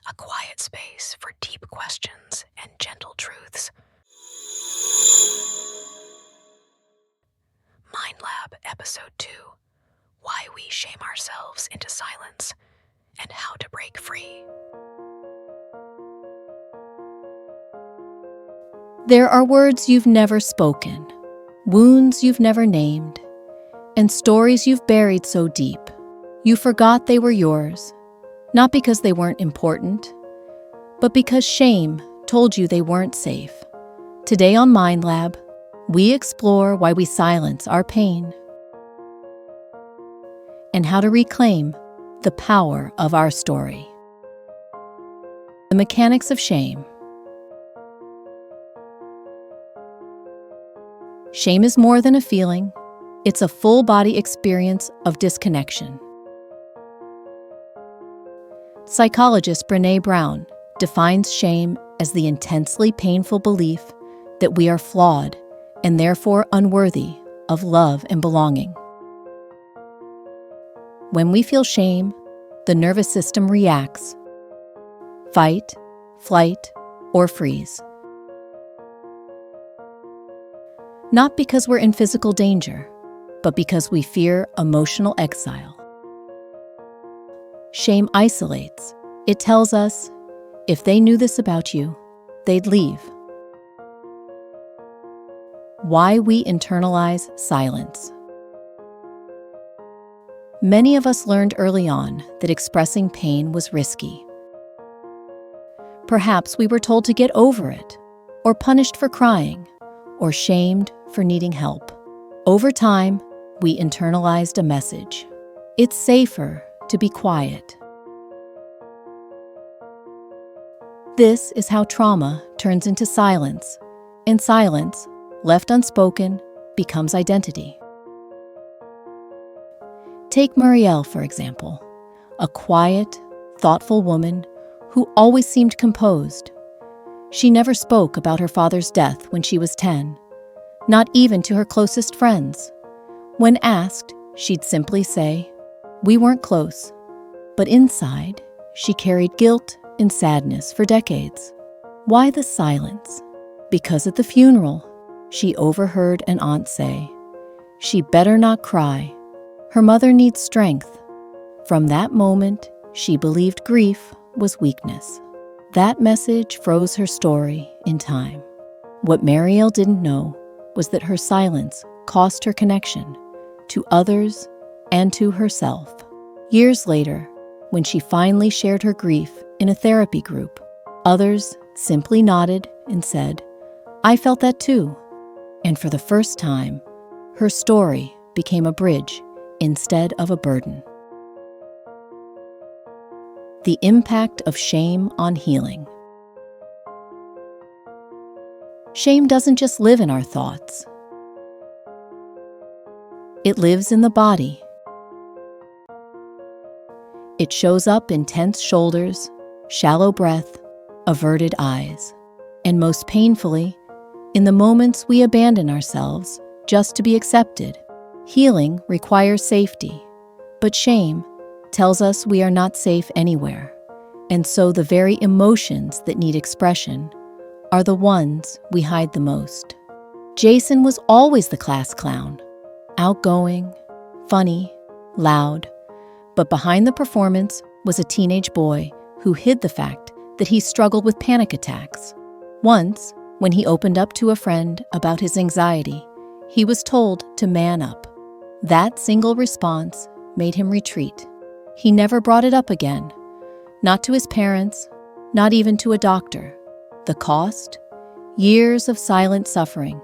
a quiet space for deep questions and gentle truths. MindLab Episode 2: Why We Shame Ourselves into Silence and How to Break Free. There are words you've never spoken, wounds you've never named, and stories you've buried so deep you forgot they were yours, not because they weren't important, but because shame told you they weren't safe. Today on MindLab, we explore why we silence our pain and how to reclaim the power of our story. The mechanics of shame. Shame is more than a feeling. It's a full-body experience of disconnection. Psychologist Brené Brown defines shame as the intensely painful belief that we are flawed and therefore unworthy of love and belonging. When we feel shame, the nervous system reacts: fight, flight, or freeze. Not because we're in physical danger, but because we fear emotional exile. Shame isolates. It tells us, if they knew this about you, they'd leave. Why we internalize silence. Many of us learned early on that expressing pain was risky. Perhaps we were told to get over it, or punished for crying, or shamed for needing help. Over time, we internalized a message: it's safer to be quiet. This is how trauma turns into silence, and silence, left unspoken, becomes identity. Take Marielle, for example, a quiet, thoughtful woman who always seemed composed. She never spoke about her father's death when she was 10, not even to her closest friends. When asked, she'd simply say, "We weren't close." But inside, she carried guilt and sadness for decades. Why the silence? Because at the funeral, she overheard an aunt say, "She better not cry. Her mother needs strength." From that moment, she believed grief was weakness. That message froze her story in time. What Marielle didn't know was that her silence cost her connection to others and to herself. Years later, when she finally shared her grief in a therapy group, others simply nodded and said, "I felt that too." And for the first time, her story became a bridge instead of a burden. The impact of shame on healing. Shame doesn't just live in our thoughts. It lives in the body. It shows up in tense shoulders, shallow breath, averted eyes, and most painfully, in the moments we abandon ourselves just to be accepted. Healing requires safety, but shame tells us we are not safe anywhere, and so the very emotions that need expression are the ones we hide the most. Jason was always the class clown, outgoing, funny, loud, but behind the performance was a teenage boy who hid the fact that he struggled with panic attacks. Once, when he opened up to a friend about his anxiety, he was told to man up. That single response made him retreat. He never brought it up again, not to his parents, not even to a doctor. The cost? Years of silent suffering,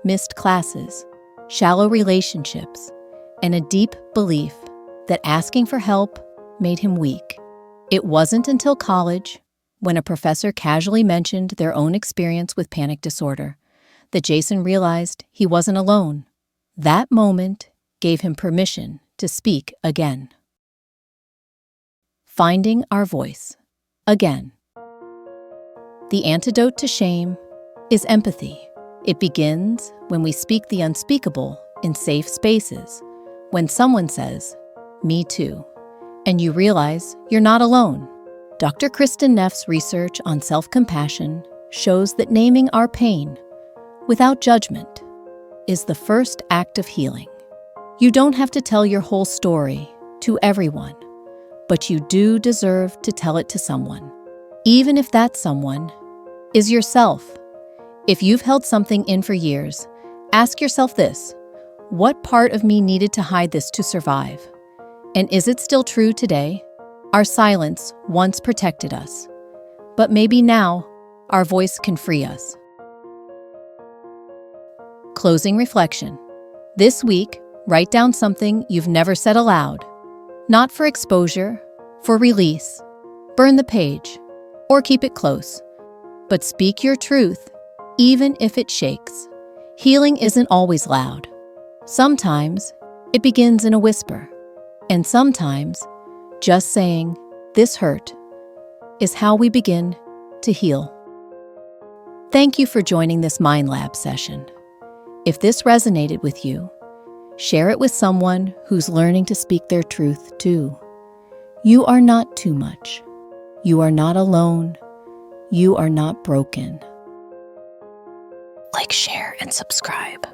missed classes, shallow relationships, and a deep belief that asking for help made him weak. It wasn't until college, when a professor casually mentioned their own experience with panic disorder, that Jason realized he wasn't alone. That moment gave him permission to speak again. Finding our voice. Again. The antidote to shame is empathy. It begins when we speak the unspeakable in safe spaces, when someone says, "Me too," and you realize you're not alone. Dr. Kristen Neff's research on self-compassion shows that naming our pain without judgment is the first act of healing. You don't have to tell your whole story to everyone, but you do deserve to tell it to someone, even if that someone is yourself. If you've held something in for years, ask yourself this: what part of me needed to hide this to survive? And is it still true today? Our silence once protected us, but maybe now our voice can free us. Closing reflection. This week, write down something you've never said aloud, not for exposure, for release. Burn the page, or keep it close, but speak your truth, even if it shakes. Healing isn't always loud. Sometimes it begins in a whisper, and sometimes just saying, "This hurt," is how we begin to heal. Thank you for joining this MindLab session. If this resonated with you, share it with someone who's learning to speak their truth too. You are not too much. You are not alone. You are not broken. Like, share, and subscribe.